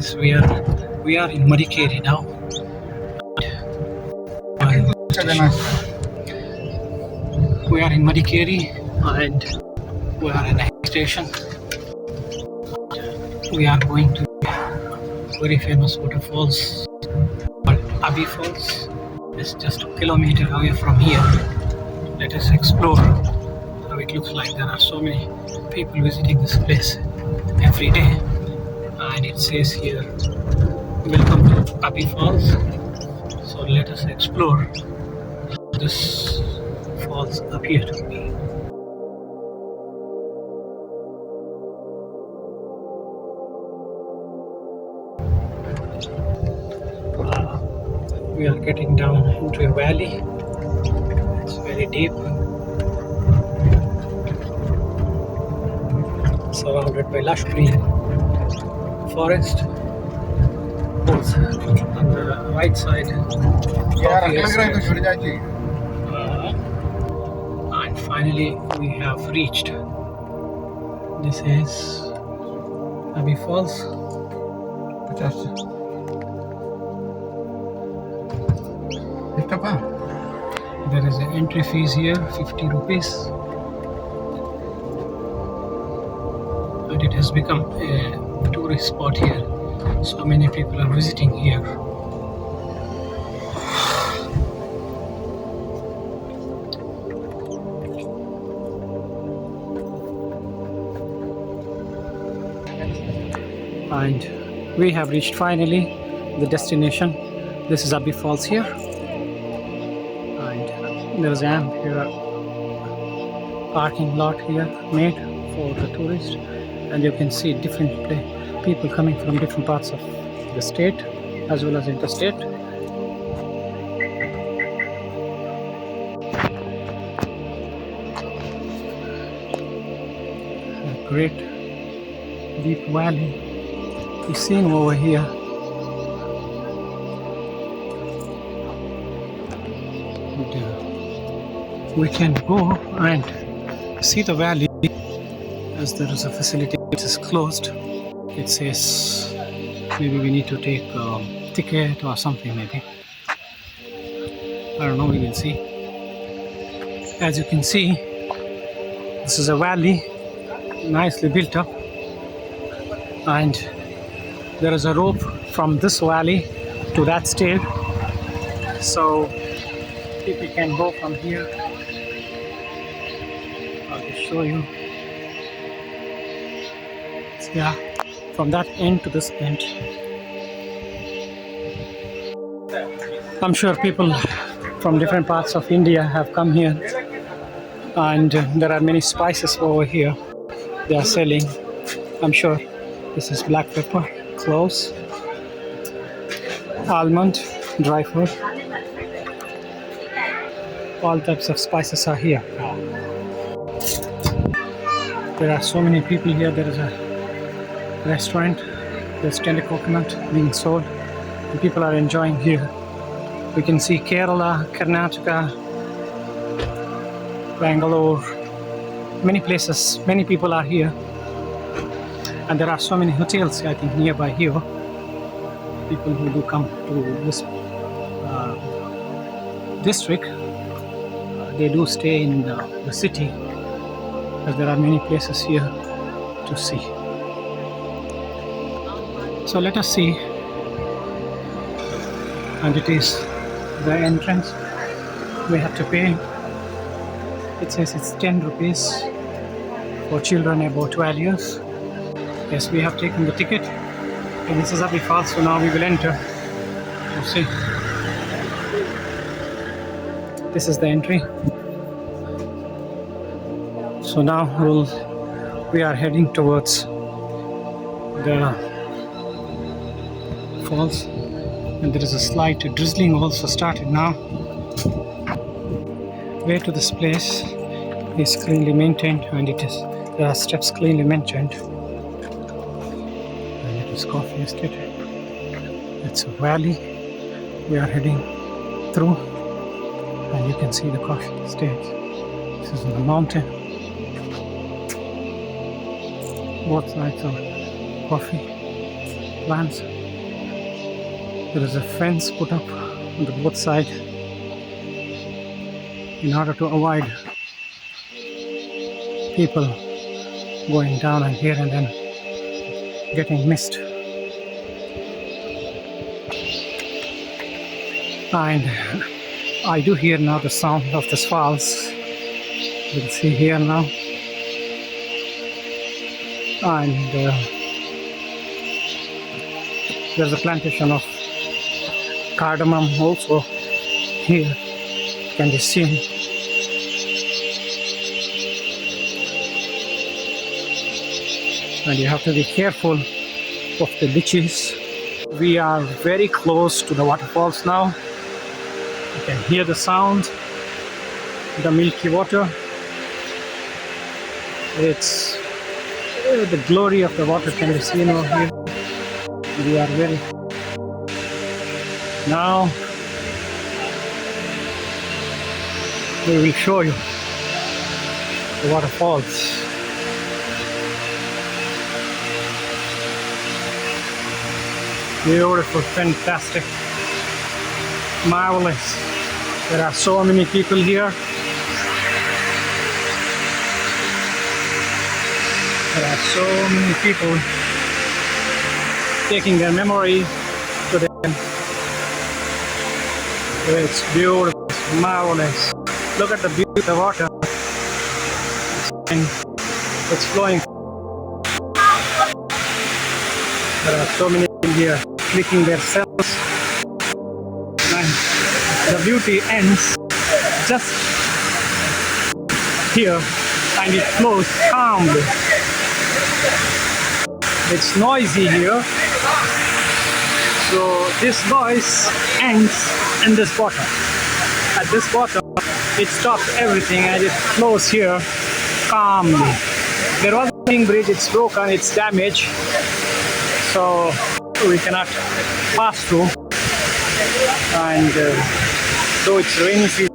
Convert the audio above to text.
guys, we are in Madikeri now. We are in Madikeri and we are in a station. We are going to very famous waterfalls called Abbi Falls. It's just a kilometer away from here. Let us explore how it looks like. There are so many people visiting this place every day, and it says here, "Welcome to Abbi Falls." So let us explore how this falls appear to be. We are getting down into a valley. It's very deep, surrounded by lush green forest. On the right side, and finally we have reached. This is Abbi Falls. There is an entry fees here, 50 rupees, and it has become a tourist spot here. So many people are visiting here. And we have reached finally the destination. This is Abbi Falls here. There's an parking lot here made for the tourists, and you can see different people coming from different parts of the state as well as interstate. A great deep valley is seen over here. We can go and see the valley, as there is a facility which is closed. It says maybe we need to take a ticket or something, maybe. I don't know, we will see. As you can see, this is a valley nicely built up, and there is a rope from this valley to that stair, so people can go from here. Show you. So yeah, from that end to this end. I'm sure people from different parts of India have come here, and there are many spices over here they are selling. I'm sure this is black pepper, cloves, almond, dry fruit. All types of spices are here. There are so many people here. There is a restaurant. There's tender coconut being sold, and people are enjoying here. We can see Kerala, Karnataka, Bangalore, many places. Many people are here, and there are so many hotels, I think, nearby here. People who do come to this district, they do stay in the city, as there are many places here to see. So let us see. And it is the entrance. We have to pay. It says it's 10 rupees for children above 12 years. Yes, we have taken the ticket. And this is Abbi Falls, so now we will enter. We'll see. This is the entry. So now we are heading towards the falls, and there is a slight drizzling also started now. Way to this place is cleanly maintained, and there are steps cleanly maintained, and it is coffee estate. It's a valley we are heading through, and you can see the coffee estate. This is on the mountain. Both sides are coffee. plants. There is a fence put up on the both sides in order to avoid people going down and here and then getting missed. And I do hear now the sound of this falls. You can see here now. And there's a plantation of cardamom also here, can be seen. And you have to be careful of the ditches. We are very close to the waterfalls now. You can hear the sound, the milky water. It's the glory of the water can be seen over here. We are very now. We will show you the waterfalls. Beautiful, fantastic, marvelous. There are so many people here. There are so many people taking their memory to them. It's beautiful, it's marvelous. Look at the beauty of the water. It's flowing. There are so many people here clicking their cells. And the beauty ends just here and it flows calmly. It's noisy here, so this noise ends in this bottom. At this bottom, it stops everything and it flows here calmly. There was a swing bridge, it's broken, it's damaged, so we cannot pass through. And though it's rainy season,